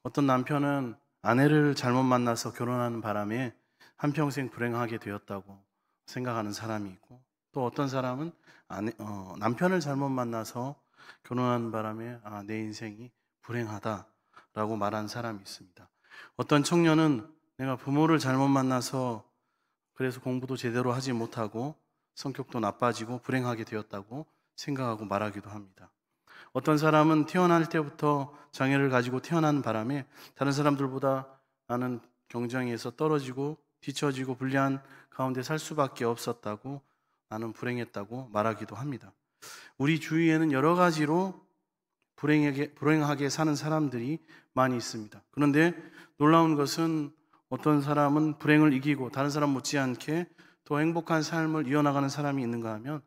어떤 남편은 아내를 잘못 만나서 결혼하는 바람에 한평생 불행하게 되었다고 생각하는 사람이 있고, 또 어떤 사람은 남편을 잘못 만나서 결혼하는 바람에 내 인생이 불행하다라고 말하는 사람이 있습니다. 어떤 청년은 내가 부모를 잘못 만나서 그래서 공부도 제대로 하지 못하고 성격도 나빠지고 불행하게 되었다고 생각하고 말하기도 합니다. 어떤 사람은 태어날 때부터 장애를 가지고 태어난 바람에 다른 사람들보다 나는 경쟁에서 떨어지고 뒤처지고 불리한 가운데 살 수밖에 없었다고, 나는 불행했다고 말하기도 합니다. 우리 주위에는 여러 가지로 불행하게 사는 사람들이 많이 있습니다. 그런데 놀라운 것은 어떤 사람은 불행을 이기고 다른 사람 못지않게 더 행복한 삶을 이어나가는 사람이 있는가 하면,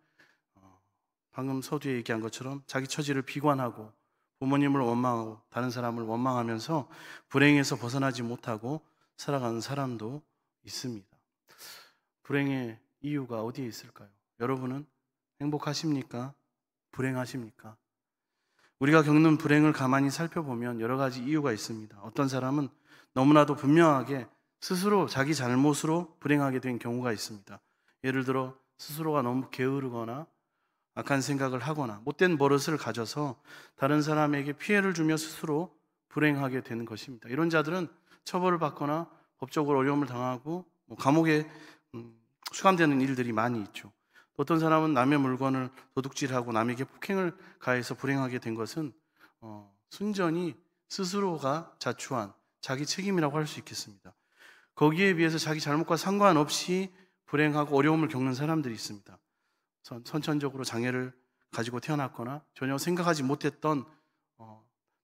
방금 서두에 얘기한 것처럼 자기 처지를 비관하고 부모님을 원망하고 다른 사람을 원망하면서 불행에서 벗어나지 못하고 살아가는 사람도 있습니다. 불행의 이유가 어디에 있을까요? 여러분은 행복하십니까? 불행하십니까? 우리가 겪는 불행을 가만히 살펴보면 여러 가지 이유가 있습니다. 어떤 사람은 너무나도 분명하게 스스로 자기 잘못으로 불행하게 된 경우가 있습니다. 예를 들어 스스로가 너무 게으르거나 악한 생각을 하거나 못된 버릇을 가져서 다른 사람에게 피해를 주며 스스로 불행하게 되는 것입니다. 이런 자들은 처벌을 받거나 법적으로 어려움을 당하고 감옥에 수감되는 일들이 많이 있죠. 어떤 사람은 남의 물건을 도둑질하고 남에게 폭행을 가해서 불행하게 된 것은 순전히 스스로가 자초한 자기 책임이라고 할 수 있겠습니다. 거기에 비해서 자기 잘못과 상관없이 불행하고 어려움을 겪는 사람들이 있습니다. 선천적으로 장애를 가지고 태어났거나 전혀 생각하지 못했던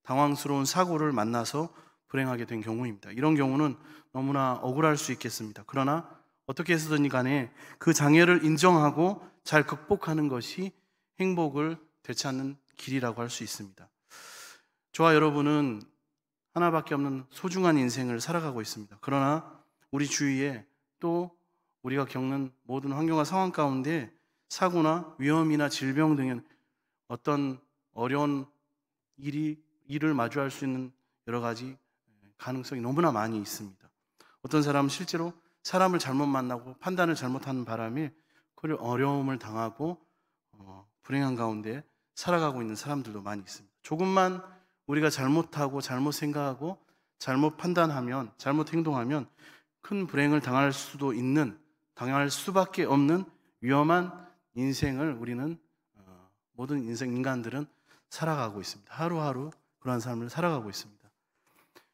당황스러운 사고를 만나서 불행하게 된 경우입니다. 이런 경우는 너무나 억울할 수 있겠습니다. 그러나 어떻게 해서든 간에 그 장애를 인정하고 잘 극복하는 것이 행복을 되찾는 길이라고 할 수 있습니다. 저와 여러분은 하나밖에 없는 소중한 인생을 살아가고 있습니다. 그러나 우리 주위에 또 우리가 겪는 모든 환경과 상황 가운데 사고나 위험이나 질병 등의 어떤 어려운 일을 마주할 수 있는 여러 가지 가능성이 너무나 많이 있습니다. 어떤 사람은 실제로 사람을 잘못 만나고 판단을 잘못하는 바람에 그 어려움을 당하고 불행한 가운데 살아가고 있는 사람들도 많이 있습니다. 조금만 우리가 잘못하고 잘못 생각하고 잘못 판단하면, 잘못 행동하면 큰 불행을 당할 수밖에 없는 위험한 인생을 우리는 모든 인간들은 살아가고 있습니다. 하루하루 그러한 삶을 살아가고 있습니다.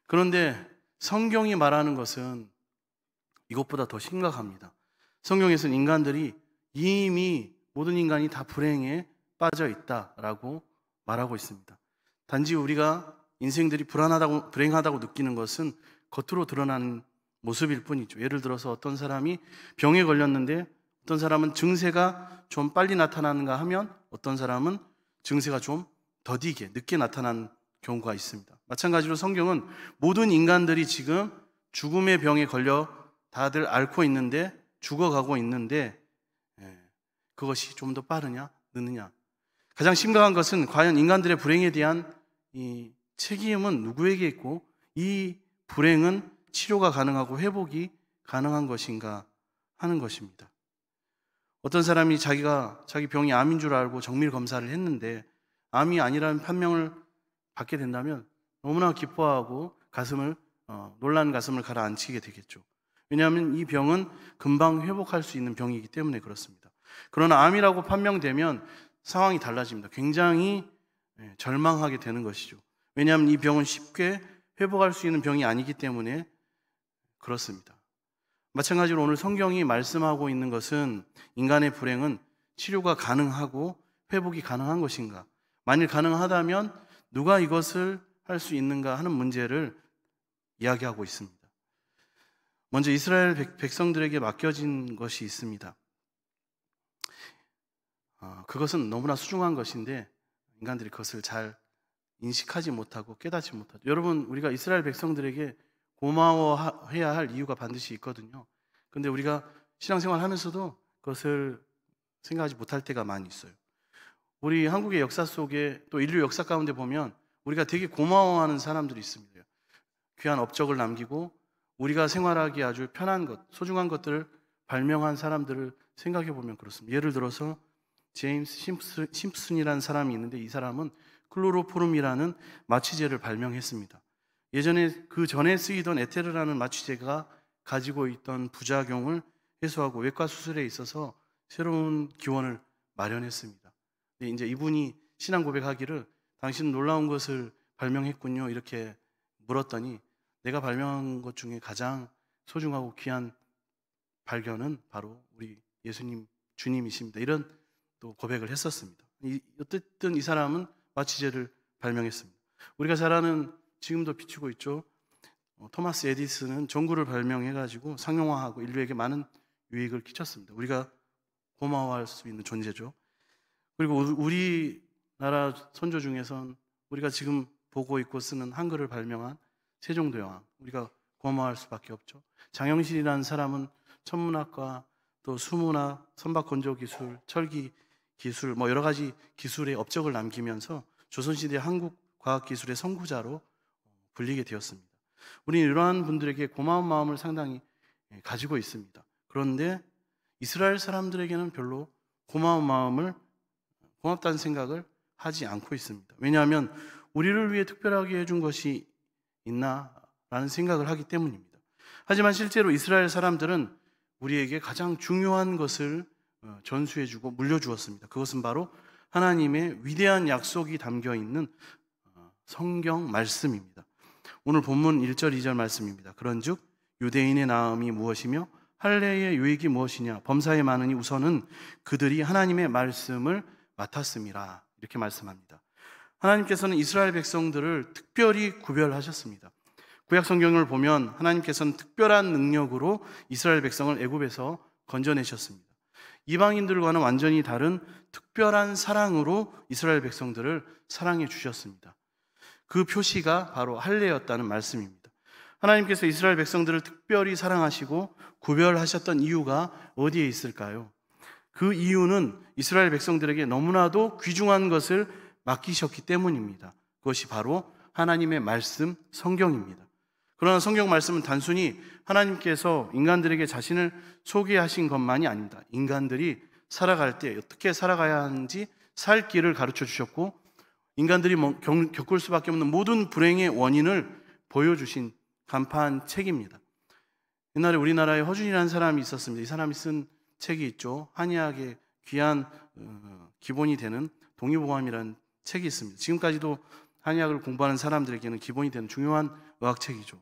그런데 성경이 말하는 것은 이것보다 더 심각합니다. 성경에서는 인간들이 이미 모든 인간이 다 불행에 빠져 있다라고 말하고 있습니다. 단지 우리가 인생들이 불행하다고 느끼는 것은 겉으로 드러나는 모습일 뿐이죠. 예를 들어서 어떤 사람이 병에 걸렸는데 어떤 사람은 증세가 좀 빨리 나타나는가 하면 어떤 사람은 증세가 좀 더디게 늦게 나타나는 경우가 있습니다. 마찬가지로 성경은 모든 인간들이 지금 죽음의 병에 걸려 다들 앓고 있는데, 죽어가고 있는데 그것이 좀 더 빠르냐 늦느냐. 가장 심각한 것은 과연 인간들의 불행에 대한 이 책임은 누구에게 있고 이 불행은 치료가 가능하고 회복이 가능한 것인가 하는 것입니다. 어떤 사람이 자기 병이 암인 줄 알고 정밀 검사를 했는데 암이 아니라는 판명을 받게 된다면 너무나 기뻐하고 놀란 가슴을 가라앉히게 되겠죠. 왜냐하면 이 병은 금방 회복할 수 있는 병이기 때문에 그렇습니다. 그러나 암이라고 판명되면 상황이 달라집니다. 굉장히 절망하게 되는 것이죠. 왜냐하면 이 병은 쉽게 회복할 수 있는 병이 아니기 때문에 그렇습니다. 마찬가지로 오늘 성경이 말씀하고 있는 것은 인간의 불행은 치료가 가능하고 회복이 가능한 것인가? 만일 가능하다면 누가 이것을 할 수 있는가 하는 문제를 이야기하고 있습니다. 먼저 이스라엘 백성들에게 맡겨진 것이 있습니다. 그것은 너무나 소중한 것인데 인간들이 그것을 잘 인식하지 못하고 깨닫지 못하죠. 여러분, 우리가 이스라엘 백성들에게 고마워해야 할 이유가 반드시 있거든요. 그런데 우리가 신앙생활 하면서도 그것을 생각하지 못할 때가 많이 있어요. 우리 한국의 역사 속에 또 인류 역사 가운데 보면 우리가 되게 고마워하는 사람들이 있습니다. 귀한 업적을 남기고 우리가 생활하기 아주 편한 것, 소중한 것들을 발명한 사람들을 생각해 보면 그렇습니다. 예를 들어서 제임스 심슨이라는 사람이 있는데 이 사람은 클로로포름이라는 마취제를 발명했습니다. 예전에 그 전에 쓰이던 에테르라는 마취제가 가지고 있던 부작용을 해소하고 외과 수술에 있어서 새로운 기원을 마련했습니다. 이제 이분이 신앙 고백하기를 당신은 놀라운 것을 발명했군요 이렇게 물었더니 내가 발명한 것 중에 가장 소중하고 귀한 발견은 바로 우리 예수님 주님이십니다. 이런 또 고백을 했었습니다. 어쨌든 이 사람은 마취제를 발명했습니다. 우리가 잘 아는 지금도 비추고 있죠. 토마스 에디슨은 전구를 발명해가지고 상용화하고 인류에게 많은 유익을 끼쳤습니다. 우리가 고마워할 수 있는 존재죠. 그리고 우리나라 선조 중에선 우리가 지금 보고 있고 쓰는 한글을 발명한 세종대왕 우리가 고마워할 수밖에 없죠. 장영실이라는 사람은 천문학과 또 수문학, 선박 건조 기술, 철기 기술 여러 가지 기술의 업적을 남기면서 조선시대 한국 과학기술의 선구자로 불리게 되었습니다. 우리는 이러한 분들에게 고마운 마음을 상당히 가지고 있습니다. 그런데 이스라엘 사람들에게는 별로 고맙다는 생각을 하지 않고 있습니다. 왜냐하면 우리를 위해 특별하게 해준 것이 있나라는 생각을 하기 때문입니다. 하지만 실제로 이스라엘 사람들은 우리에게 가장 중요한 것을 전수해주고 물려주었습니다. 그것은 바로 하나님의 위대한 약속이 담겨 있는 성경 말씀입니다. 오늘 본문 1절 2절 말씀입니다. 그런즉 유대인의 나음이 무엇이며 할례의 유익이 무엇이냐 범사에 많으니 우선은 그들이 하나님의 말씀을 맡았음이라 이렇게 말씀합니다. 하나님께서는 이스라엘 백성들을 특별히 구별하셨습니다. 구약 성경을 보면 하나님께서는 특별한 능력으로 이스라엘 백성을 애굽에서 건져내셨습니다. 이방인들과는 완전히 다른 특별한 사랑으로 이스라엘 백성들을 사랑해 주셨습니다. 그 표시가 바로 할례였다는 말씀입니다. 하나님께서 이스라엘 백성들을 특별히 사랑하시고 구별하셨던 이유가 어디에 있을까요? 그 이유는 이스라엘 백성들에게 너무나도 귀중한 것을 맡기셨기 때문입니다. 그것이 바로 하나님의 말씀, 성경입니다. 그러나 성경 말씀은 단순히 하나님께서 인간들에게 자신을 소개하신 것만이 아닙니다. 인간들이 살아갈 때 어떻게 살아가야 하는지 살 길을 가르쳐 주셨고 인간들이 겪을 수밖에 없는 모든 불행의 원인을 보여주신 간판 책입니다. 옛날에 우리나라에 허준이라는 사람이 있었습니다. 이 사람이 쓴 책이 있죠. 한의학의 귀한 기본이 되는 동의보감이라는 책이 있습니다. 지금까지도 한의학을 공부하는 사람들에게는 기본이 되는 중요한 의학책이죠.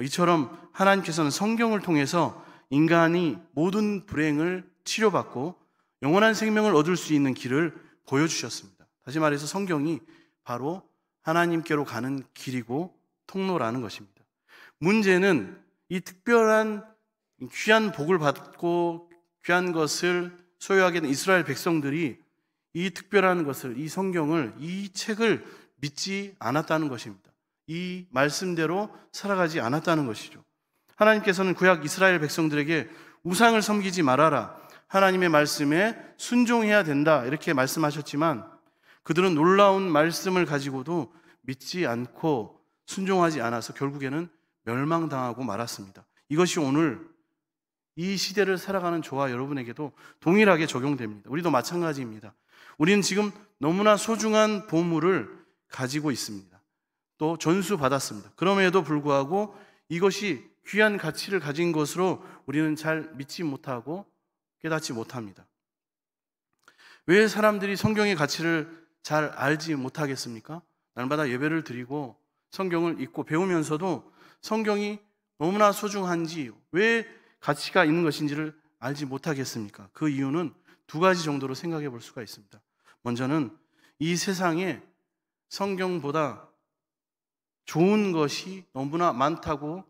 이처럼 하나님께서는 성경을 통해서 인간이 모든 불행을 치료받고 영원한 생명을 얻을 수 있는 길을 보여주셨습니다. 다시 말해서 성경이 바로 하나님께로 가는 길이고 통로라는 것입니다. 문제는 이 특별한 귀한 복을 받고 귀한 것을 소유하게 된 이스라엘 백성들이 이 특별한 것을, 이 성경을, 이 책을 믿지 않았다는 것입니다. 이 말씀대로 살아가지 않았다는 것이죠. 하나님께서는 구약 이스라엘 백성들에게 우상을 섬기지 말아라, 하나님의 말씀에 순종해야 된다 이렇게 말씀하셨지만 그들은 놀라운 말씀을 가지고도 믿지 않고 순종하지 않아서 결국에는 멸망당하고 말았습니다. 이것이 오늘 이 시대를 살아가는 저와 여러분에게도 동일하게 적용됩니다. 우리도 마찬가지입니다. 우리는 지금 너무나 소중한 보물을 가지고 있습니다. 또 전수받았습니다. 그럼에도 불구하고 이것이 귀한 가치를 가진 것으로 우리는 잘 믿지 못하고 깨닫지 못합니다. 왜 사람들이 성경의 가치를 잘 알지 못하겠습니까? 날마다 예배를 드리고 성경을 읽고 배우면서도 성경이 너무나 소중한지 왜 가치가 있는 것인지를 알지 못하겠습니까? 그 이유는 두 가지 정도로 생각해 볼 수가 있습니다. 먼저는 이 세상에 성경보다 좋은 것이 너무나 많다고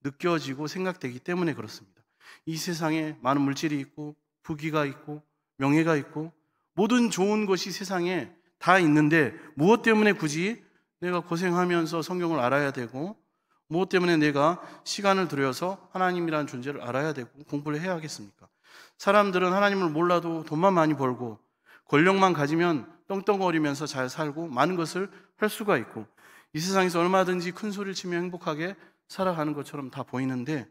느껴지고 생각되기 때문에 그렇습니다. 이 세상에 많은 물질이 있고 부귀가 있고 명예가 있고 모든 좋은 것이 세상에 다 있는데 무엇 때문에 굳이 내가 고생하면서 성경을 알아야 되고 무엇 때문에 내가 시간을 들여서 하나님이라는 존재를 알아야 되고 공부를 해야 하겠습니까? 사람들은 하나님을 몰라도 돈만 많이 벌고 권력만 가지면 떵떵거리면서 잘 살고 많은 것을 할 수가 있고 이 세상에서 얼마든지 큰 소리를 치며 행복하게 살아가는 것처럼 다 보이는데,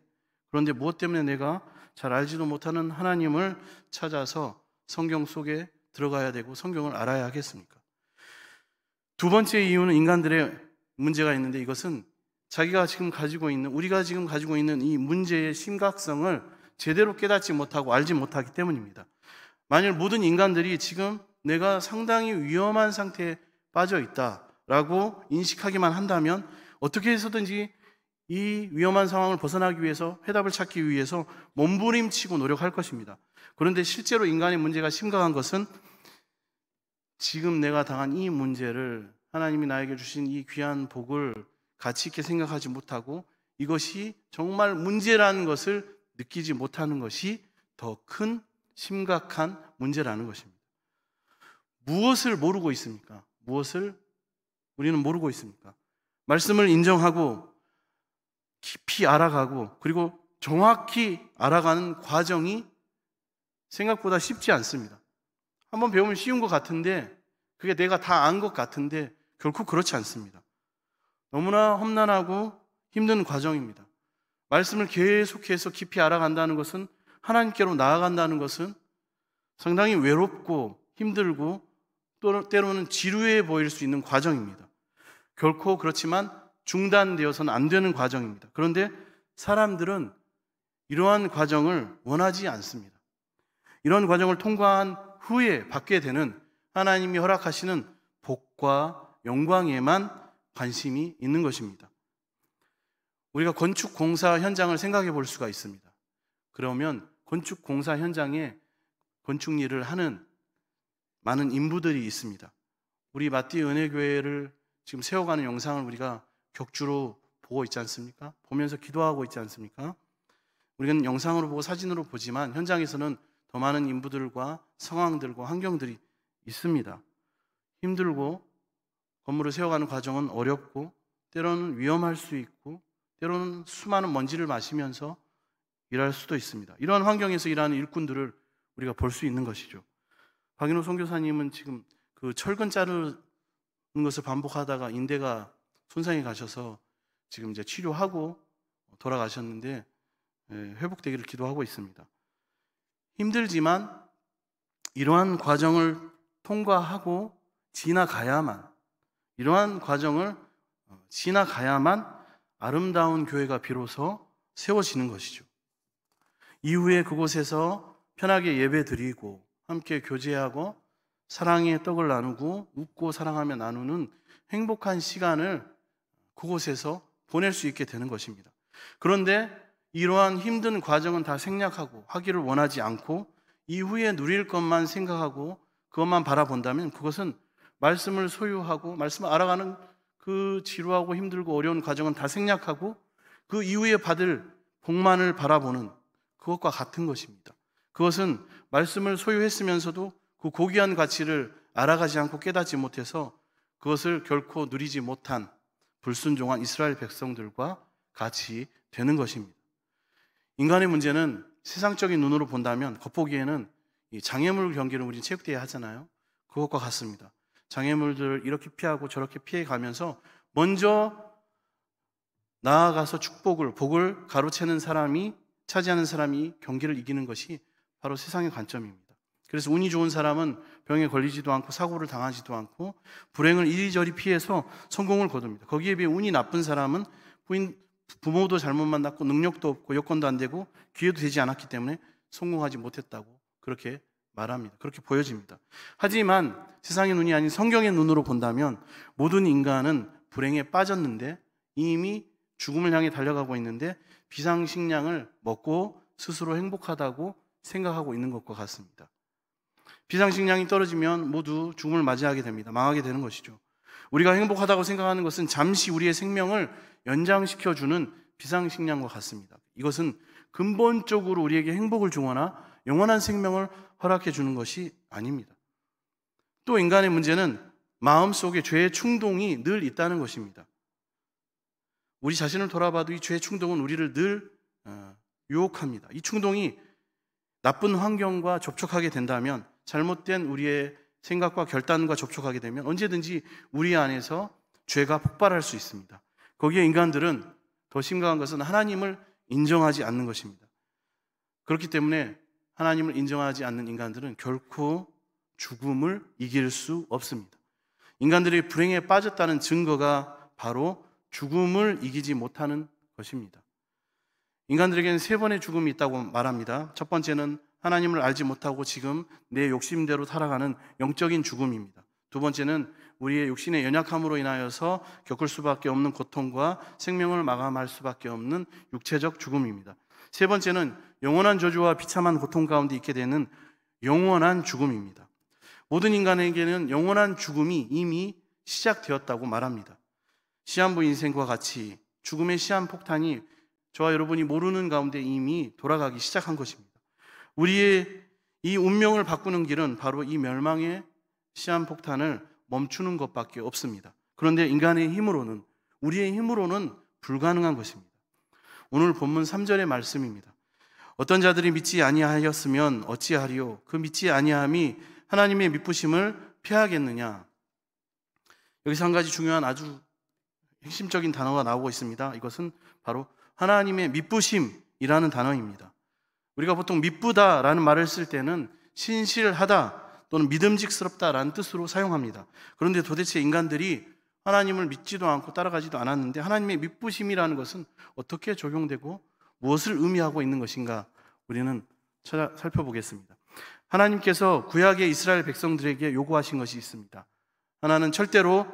그런데 무엇 때문에 내가 잘 알지도 못하는 하나님을 찾아서 성경 속에 들어가야 되고 성경을 알아야 하겠습니까? 두 번째 이유는 인간들의 문제가 있는데, 이것은 우리가 지금 가지고 있는 이 문제의 심각성을 제대로 깨닫지 못하고 알지 못하기 때문입니다. 만일 모든 인간들이 지금 내가 상당히 위험한 상태에 빠져 있다라고 인식하기만 한다면 어떻게 해서든지 이 위험한 상황을 벗어나기 위해서, 해답을 찾기 위해서 몸부림치고 노력할 것입니다. 그런데 실제로 인간의 문제가 심각한 것은 지금 내가 당한 이 문제를, 하나님이 나에게 주신 이 귀한 복을 가치 있게 생각하지 못하고 이것이 정말 문제라는 것을 느끼지 못하는 것이 더 큰 심각한 문제라는 것입니다. 무엇을 모르고 있습니까? 무엇을 우리는 모르고 있습니까? 말씀을 인정하고 깊이 알아가고 그리고 정확히 알아가는 과정이 생각보다 쉽지 않습니다. 한번 배우면 쉬운 것 같은데, 그게 내가 다 안 것 같은데 결코 그렇지 않습니다. 너무나 험난하고 힘든 과정입니다. 말씀을 계속해서 깊이 알아간다는 것은, 하나님께로 나아간다는 것은 상당히 외롭고 힘들고 또 때로는 지루해 보일 수 있는 과정입니다. 결코 그렇지만 중단되어서는 안 되는 과정입니다. 그런데 사람들은 이러한 과정을 원하지 않습니다. 이런 과정을 통과한 후에 받게 되는 하나님이 허락하시는 복과 영광에만 관심이 있는 것입니다. 우리가 건축 공사 현장을 생각해 볼 수가 있습니다. 그러면 건축 공사 현장에 건축 일을 하는 많은 인부들이 있습니다. 우리 마띠 은혜교회를 지금 세워가는 영상을 우리가 격주로 보고 있지 않습니까? 보면서 기도하고 있지 않습니까? 우리는 영상으로 보고 사진으로 보지만 현장에서는 더 많은 인부들과 상황들과 환경들이 있습니다. 힘들고 건물을 세워가는 과정은 어렵고 때로는 위험할 수 있고 때로는 수많은 먼지를 마시면서 일할 수도 있습니다. 이러한 환경에서 일하는 일꾼들을 우리가 볼 수 있는 것이죠. 박인호 선교사님은 지금 그 철근 자르는 것을 반복하다가 인대가 손상이 가셔서 지금 이제 치료하고 돌아가셨는데 회복되기를 기도하고 있습니다. 힘들지만 이러한 과정을 통과하고 이러한 과정을 지나가야만 아름다운 교회가 비로소 세워지는 것이죠. 이후에 그곳에서 편하게 예배 드리고 함께 교제하고 사랑의 떡을 나누고 웃고 사랑하며 나누는 행복한 시간을 그곳에서 보낼 수 있게 되는 것입니다. 그런데 이러한 힘든 과정은 다 생략하고 하기를 원하지 않고 이후에 누릴 것만 생각하고 그것만 바라본다면, 그것은 말씀을 소유하고 말씀을 알아가는 그 지루하고 힘들고 어려운 과정은 다 생략하고 그 이후에 받을 복만을 바라보는 그것과 같은 것입니다. 그것은 말씀을 소유했으면서도 그 고귀한 가치를 알아가지 않고 깨닫지 못해서 그것을 결코 누리지 못한 불순종한 이스라엘 백성들과 같이 되는 것입니다. 인간의 문제는 세상적인 눈으로 본다면 겉보기에는 이 장애물 경기를 우리 체육대회 하잖아요. 그것과 같습니다. 장애물들을 이렇게 피하고 저렇게 피해가면서 먼저 나아가서 복을 가로채는 사람이, 차지하는 사람이 경기를 이기는 것이 바로 세상의 관점입니다. 그래서 운이 좋은 사람은 병에 걸리지도 않고 사고를 당하지도 않고 불행을 이리저리 피해서 성공을 거둡니다. 거기에 비해 운이 나쁜 사람은 부모도 잘못 만났고 능력도 없고 여건도 안 되고 기회도 되지 않았기 때문에 성공하지 못했다고 그렇게 말합니다. 그렇게 보여집니다. 하지만 세상의 눈이 아닌 성경의 눈으로 본다면 모든 인간은 불행에 빠졌는데 이미 죽음을 향해 달려가고 있는데 비상식량을 먹고 스스로 행복하다고 생각하고 있는 것과 같습니다. 비상식량이 떨어지면 모두 죽음을 맞이하게 됩니다. 망하게 되는 것이죠. 우리가 행복하다고 생각하는 것은 잠시 우리의 생명을 연장시켜주는 비상식량과 같습니다. 이것은 근본적으로 우리에게 행복을 주거나 영원한 생명을 허락해 주는 것이 아닙니다. 또 인간의 문제는 마음속에 죄의 충동이 늘 있다는 것입니다. 우리 자신을 돌아봐도 이 죄의 충동은 우리를 늘 유혹합니다. 이 충동이 나쁜 환경과 접촉하게 된다면, 잘못된 우리의 생각과 결단과 접촉하게 되면 언제든지 우리 안에서 죄가 폭발할 수 있습니다. 거기에 인간들은 더 심각한 것은 하나님을 인정하지 않는 것입니다. 그렇기 때문에 하나님을 인정하지 않는 인간들은 결코 죽음을 이길 수 없습니다. 인간들이 불행에 빠졌다는 증거가 바로 죽음을 이기지 못하는 것입니다. 인간들에게는 3번의 죽음이 있다고 말합니다. 첫 번째는 하나님을 알지 못하고 지금 내 욕심대로 살아가는 영적인 죽음입니다. 두 번째는 우리의 육신의 연약함으로 인하여서 겪을 수밖에 없는 고통과 생명을 마감할 수밖에 없는 육체적 죽음입니다. 세 번째는 영원한 저주와 비참한 고통 가운데 있게 되는 영원한 죽음입니다. 모든 인간에게는 영원한 죽음이 이미 시작되었다고 말합니다. 시한부 인생과 같이 죽음의 시한폭탄이 저와 여러분이 모르는 가운데 이미 돌아가기 시작한 것입니다. 우리의 이 운명을 바꾸는 길은 바로 이 멸망의 시한폭탄을 멈추는 것밖에 없습니다. 그런데 인간의 힘으로는, 우리의 힘으로는 불가능한 것입니다. 오늘 본문 3절의 말씀입니다. 어떤 자들이 믿지 아니하였으면 어찌하리요? 그 믿지 아니함이 하나님의 미쁘심을 피하겠느냐? 여기서 한 가지 중요한 아주 핵심적인 단어가 나오고 있습니다. 이것은 바로 하나님의 미쁘심이라는 단어입니다. 우리가 보통 미쁘다라는 말을 쓸 때는 신실하다 또는 믿음직스럽다라는 뜻으로 사용합니다. 그런데 도대체 인간들이 하나님을 믿지도 않고 따라가지도 않았는데 하나님의 미쁘심이라는 것은 어떻게 적용되고 무엇을 의미하고 있는 것인가 우리는 살펴보겠습니다. 하나님께서 구약의 이스라엘 백성들에게 요구하신 것이 있습니다. 하나는 절대로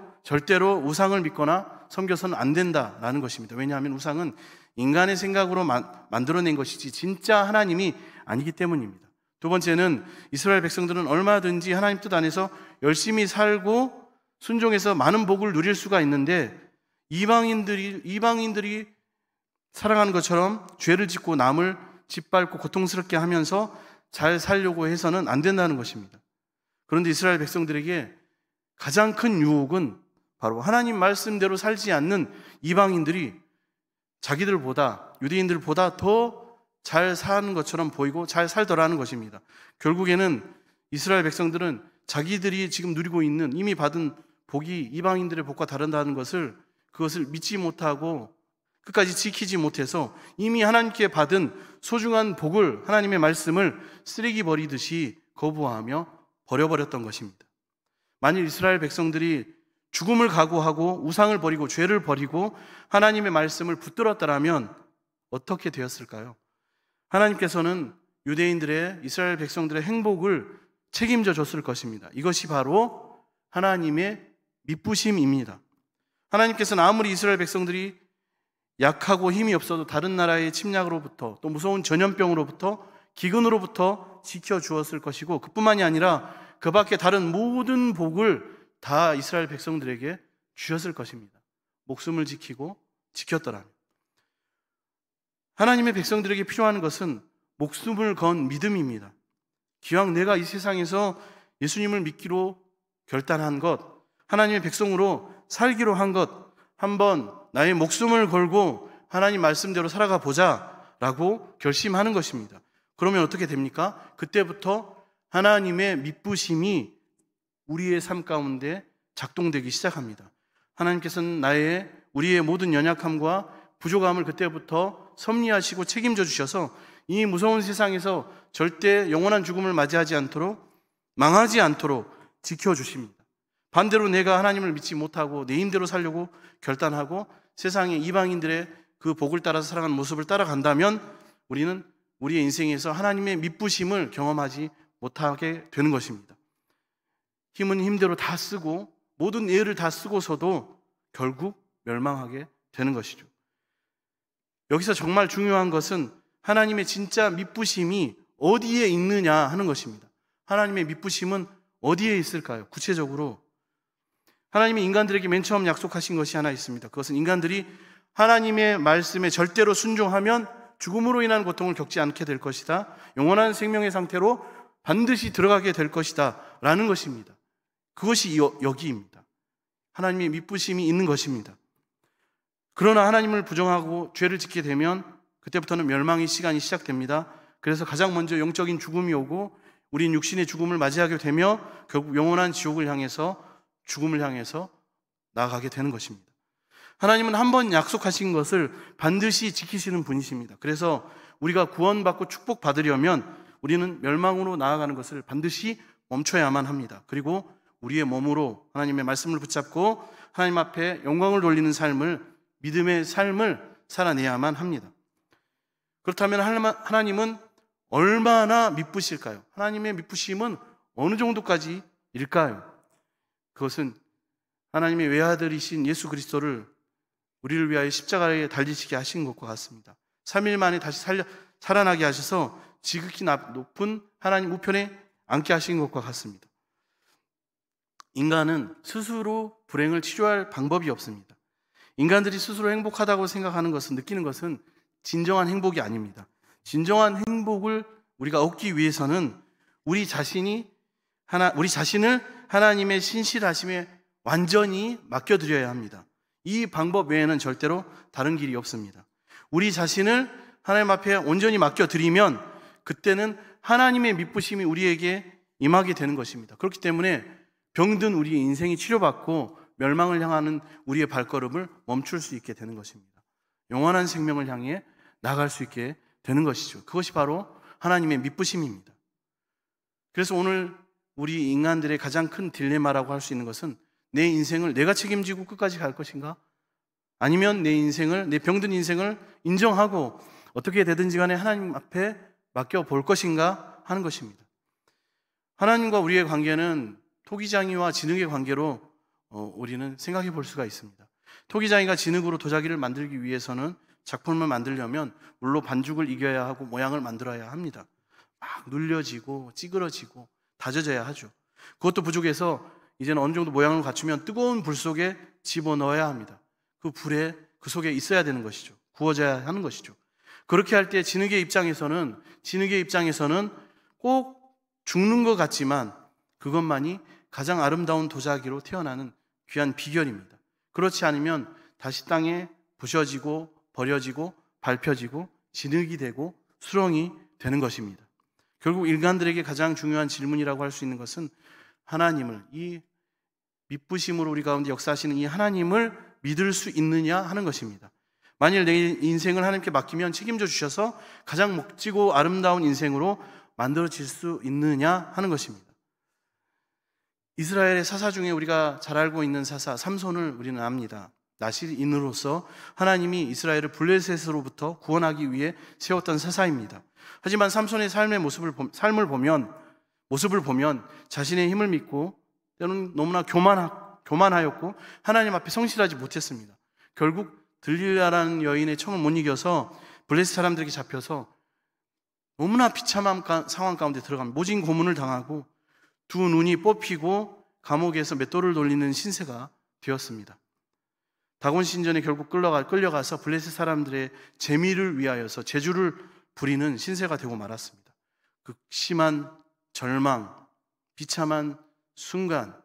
우상을 믿거나 섬겨서는 안 된다라는 것입니다. 왜냐하면 우상은 인간의 생각으로 만들어낸 것이지 진짜 하나님이 아니기 때문입니다. 두 번째는 이스라엘 백성들은 얼마든지 하나님 뜻 안에서 열심히 살고 순종해서 많은 복을 누릴 수가 있는데 이방인들이 살아가는 것처럼 죄를 짓고 남을 짓밟고 고통스럽게 하면서 잘 살려고 해서는 안 된다는 것입니다. 그런데 이스라엘 백성들에게 가장 큰 유혹은 바로 하나님 말씀대로 살지 않는 이방인들이 자기들보다, 유대인들보다 더 잘 사는 것처럼 보이고 잘 살더라는 것입니다. 결국에는 이스라엘 백성들은 자기들이 지금 누리고 있는 이미 받은 복이 이방인들의 복과 다르다는 그것을 믿지 못하고 끝까지 지키지 못해서 이미 하나님께 받은 소중한 복을, 하나님의 말씀을 쓰레기 버리듯이 거부하며 버려버렸던 것입니다. 만일 이스라엘 백성들이 죽음을 각오하고 우상을 버리고 죄를 버리고 하나님의 말씀을 붙들었더라면 어떻게 되었을까요? 하나님께서는 유대인들의, 이스라엘 백성들의 행복을 책임져 줬을 것입니다. 이것이 바로 하나님의 미쁘심입니다. 하나님께서는 아무리 이스라엘 백성들이 약하고 힘이 없어도 다른 나라의 침략으로부터 또 무서운 전염병으로부터 기근으로부터 지켜주었을 것이고 그뿐만이 아니라 그 밖에 다른 모든 복을 다 이스라엘 백성들에게 주셨을 것입니다. 목숨을 지키고 지켰더라면. 하나님의 백성들에게 필요한 것은 목숨을 건 믿음입니다. 기왕 내가 이 세상에서 예수님을 믿기로 결단한 것, 하나님의 백성으로 살기로 한 것, 한번 나의 목숨을 걸고 하나님 말씀대로 살아가 보자라고 결심하는 것입니다. 그러면 어떻게 됩니까? 그때부터 하나님의 미쁘심이 우리의 삶 가운데 작동되기 시작합니다. 하나님께서는 우리의 모든 연약함과 부족함을 그때부터 섭리하시고 책임져 주셔서 이 무서운 세상에서 절대 영원한 죽음을 맞이하지 않도록, 망하지 않도록 지켜주십니다. 반대로 내가 하나님을 믿지 못하고 내 힘대로 살려고 결단하고 세상의 이방인들의 그 복을 따라서 살아가는 모습을 따라간다면 우리는 우리의 인생에서 하나님의 미쁘심을 경험하지 못하게 되는 것입니다. 힘은 힘대로 다 쓰고 모든 애를 다 쓰고서도 결국 멸망하게 되는 것이죠. 여기서 정말 중요한 것은 하나님의 진짜 미쁘심이 어디에 있느냐 하는 것입니다. 하나님의 미쁘심은 어디에 있을까요? 구체적으로 하나님이 인간들에게 맨 처음 약속하신 것이 하나 있습니다. 그것은 인간들이 하나님의 말씀에 절대로 순종하면 죽음으로 인한 고통을 겪지 않게 될 것이다. 영원한 생명의 상태로 반드시 들어가게 될 것이다 라는 것입니다. 그것이 여기입니다. 하나님의 미쁘심이 있는 것입니다. 그러나 하나님을 부정하고 죄를 짓게 되면 그때부터는 멸망의 시간이 시작됩니다. 그래서 가장 먼저 영적인 죽음이 오고 우린 육신의 죽음을 맞이하게 되며 결국 영원한 지옥을 향해서, 죽음을 향해서 나아가게 되는 것입니다. 하나님은 한 번 약속하신 것을 반드시 지키시는 분이십니다. 그래서 우리가 구원받고 축복받으려면 우리는 멸망으로 나아가는 것을 반드시 멈춰야만 합니다. 그리고 우리의 몸으로 하나님의 말씀을 붙잡고 하나님 앞에 영광을 돌리는 삶을, 믿음의 삶을 살아내야만 합니다. 그렇다면 하나님은 얼마나 미쁘실까요? 하나님의 미쁘심은 어느 정도까지 일까요? 그것은 하나님의 외아들이신 예수 그리스도를 우리를 위하여 십자가에 달리시게 하신 것과 같습니다. 3일 만에 다시 살아나게 하셔서 지극히 높은 하나님 우편에 앉게 하신 것과 같습니다. 인간은 스스로 불행을 치료할 방법이 없습니다. 인간들이 스스로 행복하다고 생각하는 것은, 느끼는 것은 진정한 행복이 아닙니다. 진정한 행복을 우리가 얻기 위해서는 우리 자신을 하나님의 신실하심에 완전히 맡겨드려야 합니다. 이 방법 외에는 절대로 다른 길이 없습니다. 우리 자신을 하나님 앞에 온전히 맡겨드리면 그때는 하나님의 미쁘심이 우리에게 임하게 되는 것입니다. 그렇기 때문에 병든 우리의 인생이 치료받고 멸망을 향하는 우리의 발걸음을 멈출 수 있게 되는 것입니다. 영원한 생명을 향해 나갈 수 있게 되는 것이죠. 그것이 바로 하나님의 미쁘심입니다. 그래서 오늘 우리 인간들의 가장 큰 딜레마라고 할 수 있는 것은, 내 인생을 내가 책임지고 끝까지 갈 것인가? 아니면 내 병든 인생을 인정하고 어떻게 되든지 간에 하나님 앞에 맡겨볼 것인가 하는 것입니다. 하나님과 우리의 관계는 토기장이와 진흙의 관계로 우리는 생각해 볼 수가 있습니다. 토기장이가 진흙으로 도자기를 만들기 위해서는, 작품을 만들려면 물로 반죽을 이겨야 하고 모양을 만들어야 합니다. 막 눌려지고 찌그러지고 다져져야 하죠. 그것도 부족해서 이제는 어느 정도 모양을 갖추면 뜨거운 불 속에 집어넣어야 합니다. 그 불에, 그 속에 있어야 되는 것이죠. 구워져야 하는 것이죠. 그렇게 할 때 진흙의 입장에서는 꼭 죽는 것 같지만 그것만이 가장 아름다운 도자기로 태어나는 귀한 비결입니다. 그렇지 않으면 다시 땅에 부셔지고 버려지고 밟혀지고 진흙이 되고 수렁이 되는 것입니다. 결국 인간들에게 가장 중요한 질문이라고 할 수 있는 것은, 하나님을, 이 미쁘심으로 우리 가운데 역사하시는 이 하나님을 믿을 수 있느냐 하는 것입니다. 만일 내 인생을 하나님께 맡기면 책임져 주셔서 가장 멋지고 아름다운 인생으로 만들어질 수 있느냐 하는 것입니다. 이스라엘의 사사 중에 우리가 잘 알고 있는 사사 삼손을 우리는 압니다. 나실인으로서 하나님이 이스라엘을 블레셋으로부터 구원하기 위해 세웠던 사사입니다. 하지만 삼손의 삶의 모습을 보면 자신의 힘을 믿고 때로는 너무나 교만하였고 하나님 앞에 성실하지 못했습니다. 결국 들릴라라는 여인의 청을 못 이겨서 블레셋 사람들에게 잡혀서 너무나 비참한 상황 가운데 들어갑니다. 모진 고문을 당하고 두 눈이 뽑히고 감옥에서 맷돌을 돌리는 신세가 되었습니다. 다곤 신전에 결국 끌려가서 블레셋 사람들의 재미를 위하여서 제주를 부리는 신세가 되고 말았습니다. 극심한 절망, 비참한 순간,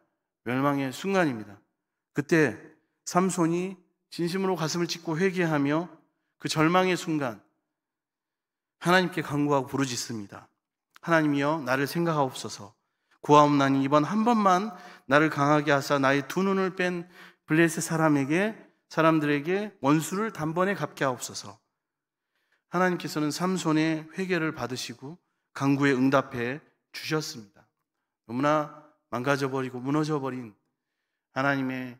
멸망의 순간입니다. 그때 삼손이 진심으로 가슴을 찢고 회개하며 그 절망의 순간 하나님께 간구하고 부르짖습니다. 하나님이여, 나를 생각하옵소서. 구하옵나니 이번 한 번만 나를 강하게 하사 나의 두 눈을 뺀 블레셋 사람들에게 원수를 단번에 갚게 하옵소서. 하나님께서는 삼손의 회개를 받으시고 간구에 응답해 주셨습니다. 너무나 망가져버리고 무너져버린 하나님의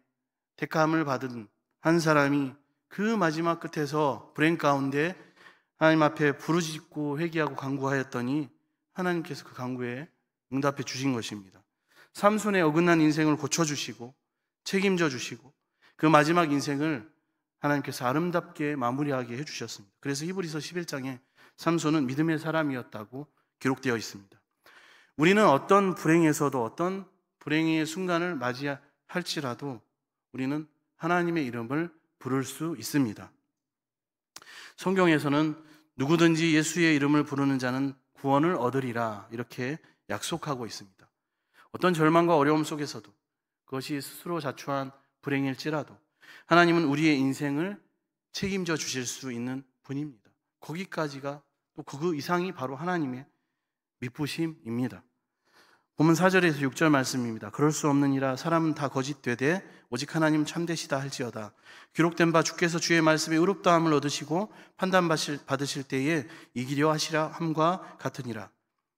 택함을 받은 한 사람이 그 마지막 끝에서 불행 가운데 하나님 앞에 부르짖고 회개하고 간구하였더니 하나님께서 그 간구에 응답해 주신 것입니다. 삼손의 어긋난 인생을 고쳐주시고 책임져 주시고 그 마지막 인생을 하나님께서 아름답게 마무리하게 해주셨습니다. 그래서 히브리서 11장에 삼손은 믿음의 사람이었다고 기록되어 있습니다. 우리는 어떤 불행에서도, 어떤 불행의 순간을 맞이할지라도 우리는 하나님의 이름을 부를 수 있습니다. 성경에서는 누구든지 예수의 이름을 부르는 자는 구원을 얻으리라 이렇게 약속하고 있습니다. 어떤 절망과 어려움 속에서도, 그것이 스스로 자초한 불행일지라도 하나님은 우리의 인생을 책임져 주실 수 있는 분입니다. 거기까지가, 또 그 이상이 바로 하나님의 미쁘심입니다. 본문 4절에서 6절 말씀입니다. 그럴 수 없느니라 사람은 다 거짓되되 오직 하나님 참되시다 할지어다. 기록된 바 주께서 주의 말씀에 의롭다함을 얻으시고 판단받으실 때에 이기려 하시라 함과 같으니라.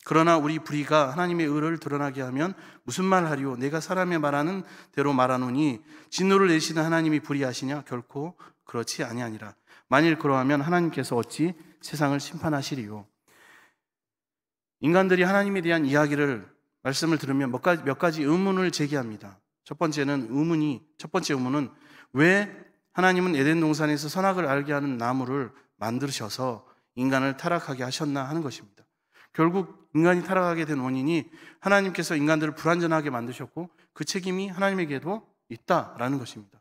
그러나 우리 불의가 하나님의 의를 드러나게 하면 무슨 말 하리요? 내가 사람의 말하는 대로 말하노니 진노를 내리시는 하나님이 불의하시냐? 결코 그렇지 아니하니라. 만일 그러하면 하나님께서 어찌 세상을 심판하시리요? 인간들이 하나님에 대한 말씀을 들으면 몇 가지 의문을 제기합니다. 첫 번째 의문은 왜 하나님은 에덴 동산에서 선악을 알게 하는 나무를 만드셔서 인간을 타락하게 하셨나 하는 것입니다. 결국 인간이 타락하게 된 원인이 하나님께서 인간들을 불완전하게 만드셨고 그 책임이 하나님에게도 있다라는 것입니다.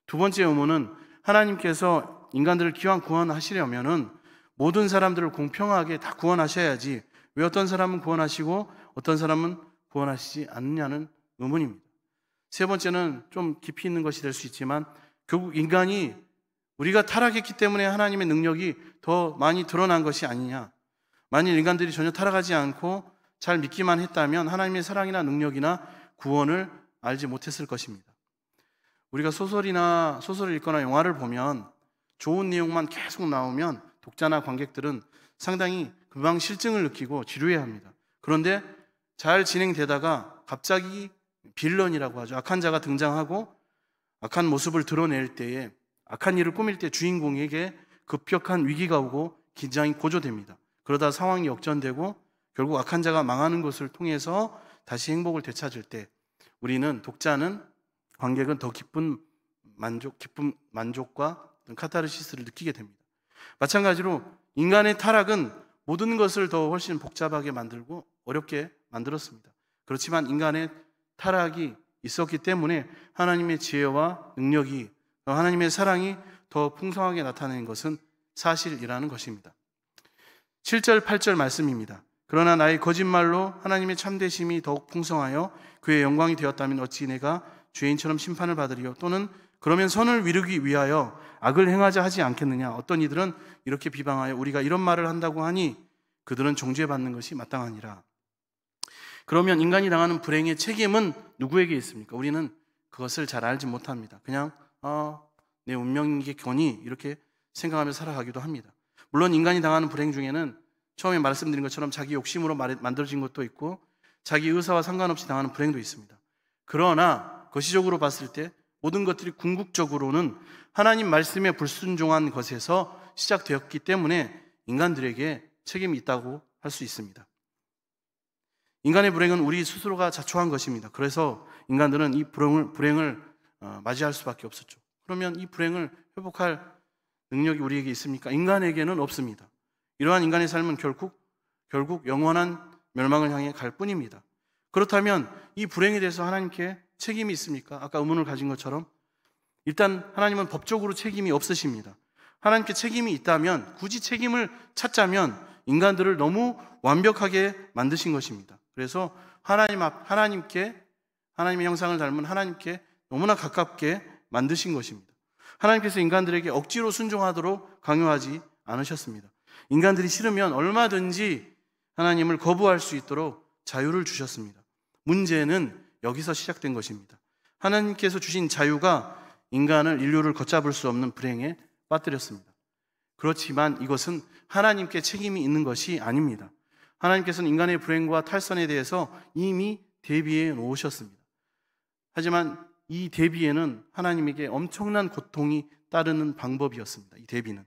두 번째 의문은 하나님께서 인간들을 기왕 구원하시려면은 모든 사람들을 공평하게 다 구원하셔야지 왜 어떤 사람은 구원하시고 어떤 사람은 구원하시지 않느냐는 의문입니다. 세 번째는 좀 깊이 있는 것이 될 수 있지만 결국 인간이 우리가 타락했기 때문에 하나님의 능력이 더 많이 드러난 것이 아니냐. 만일 인간들이 전혀 타락하지 않고 잘 믿기만 했다면 하나님의 사랑이나 능력이나 구원을 알지 못했을 것입니다. 우리가 소설을 읽거나 영화를 보면 좋은 내용만 계속 나오면 독자나 관객들은 상당히 금방 실증을 느끼고 지루해합니다. 그런데 잘 진행되다가 갑자기 빌런이라고 하죠. 악한 자가 등장하고 악한 모습을 드러낼 때에 악한 일을 꾸밀 때 주인공에게 급격한 위기가 오고 긴장이 고조됩니다. 그러다 상황이 역전되고 결국 악한 자가 망하는 것을 통해서 다시 행복을 되찾을 때 우리는 관객은 더 기쁜 만족과 카타르시스를 느끼게 됩니다. 마찬가지로 인간의 타락은 모든 것을 더 훨씬 복잡하게 만들고 어렵게 만들었습니다. 그렇지만 인간의 타락이 있었기 때문에 하나님의 지혜와 능력이 하나님의 사랑이 더 풍성하게 나타내는 것은 사실이라는 것입니다. 7절, 8절 말씀입니다. 그러나 나의 거짓말로 하나님의 참되심이 더욱 풍성하여 그의 영광이 되었다면 어찌 내가 죄인처럼 심판을 받으리요? 또는 그러면 선을 이루기 위하여 악을 행하자 하지 않겠느냐? 어떤 이들은 이렇게 비방하여 우리가 이런 말을 한다고 하니 그들은 정죄받는 것이 마땅하니라. 그러면 인간이 당하는 불행의 책임은 누구에게 있습니까? 우리는 그것을 잘 알지 못합니다. 그냥 내 운명이겠거니 이렇게 생각하며 살아가기도 합니다. 물론 인간이 당하는 불행 중에는 처음에 말씀드린 것처럼 자기 욕심으로 만들어진 것도 있고 자기 의사와 상관없이 당하는 불행도 있습니다. 그러나 거시적으로 봤을 때 모든 것들이 궁극적으로는 하나님 말씀에 불순종한 것에서 시작되었기 때문에 인간들에게 책임이 있다고 할 수 있습니다. 인간의 불행은 우리 스스로가 자초한 것입니다. 그래서 인간들은 이 불행을 맞이할 수밖에 없었죠. 그러면 이 불행을 회복할 능력이 우리에게 있습니까? 인간에게는 없습니다. 이러한 인간의 삶은 결국 영원한 멸망을 향해 갈 뿐입니다. 그렇다면 이 불행에 대해서 하나님께 책임이 있습니까? 아까 의문을 가진 것처럼 일단 하나님은 법적으로 책임이 없으십니다. 하나님께 책임이 있다면 굳이 책임을 찾자면 인간들을 너무 완벽하게 만드신 것입니다. 그래서 하나님의 형상을 닮은 하나님께 너무나 가깝게 만드신 것입니다. 하나님께서 인간들에게 억지로 순종하도록 강요하지 않으셨습니다. 인간들이 싫으면 얼마든지 하나님을 거부할 수 있도록 자유를 주셨습니다. 문제는 여기서 시작된 것입니다. 하나님께서 주신 자유가 인류를 걷잡을 수 없는 불행에 빠뜨렸습니다. 그렇지만 이것은 하나님께 책임이 있는 것이 아닙니다. 하나님께서는 인간의 불행과 탈선에 대해서 이미 대비해 놓으셨습니다. 하지만 이 대비에는 하나님에게 엄청난 고통이 따르는 방법이었습니다. 이 대비는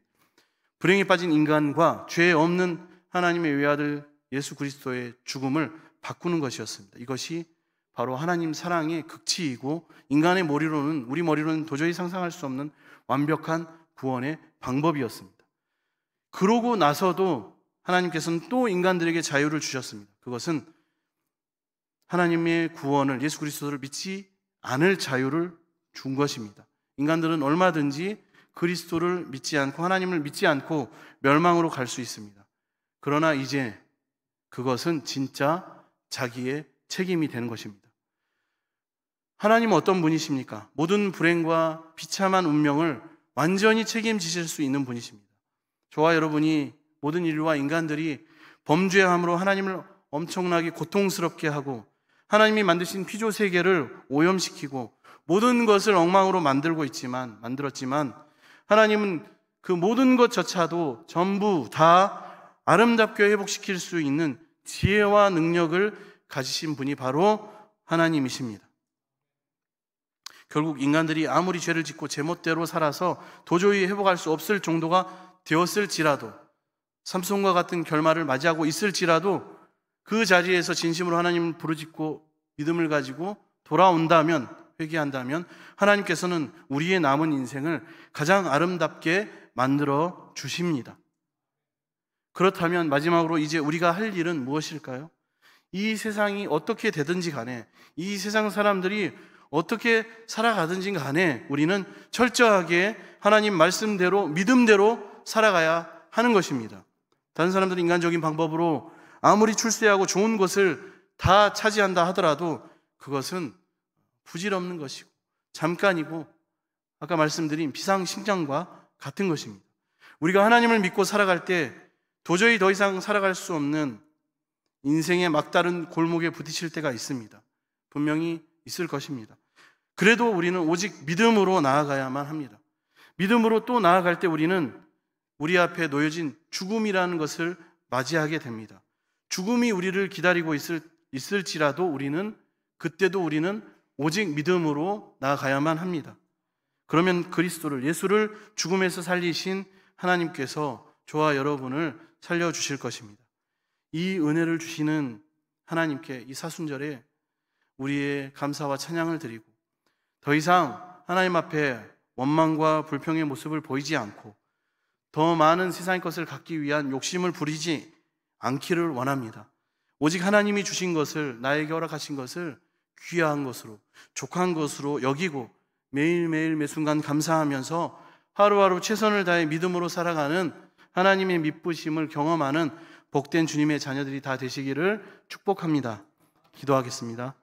불행에 빠진 인간과 죄 없는 하나님의 외아들 예수 그리스도의 죽음을 바꾸는 것이었습니다. 이것이 바로 하나님 사랑의 극치이고 우리 머리로는 도저히 상상할 수 없는 완벽한 구원의 방법이었습니다. 그러고 나서도 하나님께서는 또 인간들에게 자유를 주셨습니다. 그것은 하나님의 구원을, 예수 그리스도를 믿지 않을 자유를 준 것입니다. 인간들은 얼마든지 그리스도를 믿지 않고 하나님을 믿지 않고 멸망으로 갈 수 있습니다. 그러나 이제 그것은 진짜 자기의 책임이 되는 것입니다. 하나님은 어떤 분이십니까? 모든 불행과 비참한 운명을 완전히 책임지실 수 있는 분이십니다. 저와 여러분이 모든 인류와 인간들이 범죄함으로 하나님을 엄청나게 고통스럽게 하고 하나님이 만드신 피조 세계를 오염시키고 모든 것을 엉망으로 만들었지만 하나님은 그 모든 것조차도 전부 다 아름답게 회복시킬 수 있는 지혜와 능력을 가지신 분이 바로 하나님이십니다. 결국 인간들이 아무리 죄를 짓고 제멋대로 살아서 도저히 회복할 수 없을 정도가 되었을지라도, 삼손과 같은 결말을 맞이하고 있을지라도 그 자리에서 진심으로 하나님을 부르짖고 믿음을 가지고 돌아온다면, 회개한다면 하나님께서는 우리의 남은 인생을 가장 아름답게 만들어 주십니다. 그렇다면 마지막으로 이제 우리가 할 일은 무엇일까요? 이 세상이 어떻게 되든지 간에, 이 세상 사람들이 어떻게 살아가든지 간에 우리는 철저하게 하나님 말씀대로, 믿음대로 살아가야 하는 것입니다. 다른 사람들은 인간적인 방법으로 아무리 출세하고 좋은 것을 다 차지한다 하더라도 그것은 부질없는 것이고 잠깐이고 아까 말씀드린 비상식량과 같은 것입니다. 우리가 하나님을 믿고 살아갈 때 도저히 더 이상 살아갈 수 없는 인생의 막다른 골목에 부딪힐 때가 있습니다. 분명히 있을 것입니다. 그래도 우리는 오직 믿음으로 나아가야만 합니다. 믿음으로 또 나아갈 때 우리는 우리 앞에 놓여진 죽음이라는 것을 맞이하게 됩니다. 죽음이 우리를 기다리고 있을지라도 그때도 우리는 오직 믿음으로 나아가야만 합니다. 그러면 그리스도를, 예수를 죽음에서 살리신 하나님께서 저와 여러분을 살려주실 것입니다. 이 은혜를 주시는 하나님께 이 사순절에 우리의 감사와 찬양을 드리고 더 이상 하나님 앞에 원망과 불평의 모습을 보이지 않고 더 많은 세상의 것을 갖기 위한 욕심을 부리지 않기를 원합니다. 오직 하나님이 주신 것을, 나에게 허락하신 것을 귀한 것으로, 족한 것으로 여기고 매일매일 매순간 감사하면서 하루하루 최선을 다해 믿음으로 살아가는 하나님의 미쁘심을 경험하는 복된 주님의 자녀들이 다 되시기를 축복합니다. 기도하겠습니다.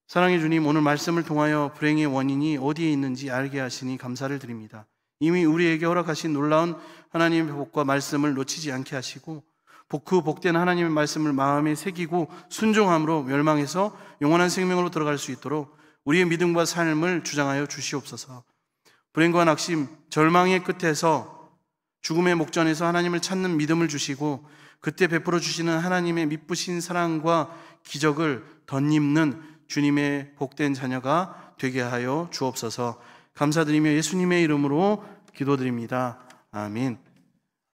사랑의 주님, 오늘 말씀을 통하여 불행의 원인이 어디에 있는지 알게 하시니 감사를 드립니다. 이미 우리에게 허락하신 놀라운 하나님의 복과 말씀을 놓치지 않게 하시고 그 복된 하나님의 말씀을 마음에 새기고 순종함으로 멸망해서 영원한 생명으로 들어갈 수 있도록 우리의 믿음과 삶을 주장하여 주시옵소서. 불행과 낙심, 절망의 끝에서 죽음의 목전에서 하나님을 찾는 믿음을 주시고 그때 베풀어 주시는 하나님의 미쁘신 사랑과 기적을 덧입는 주님의 복된 자녀가 되게 하여 주옵소서. 감사드리며 예수님의 이름으로 기도드립니다. 아멘.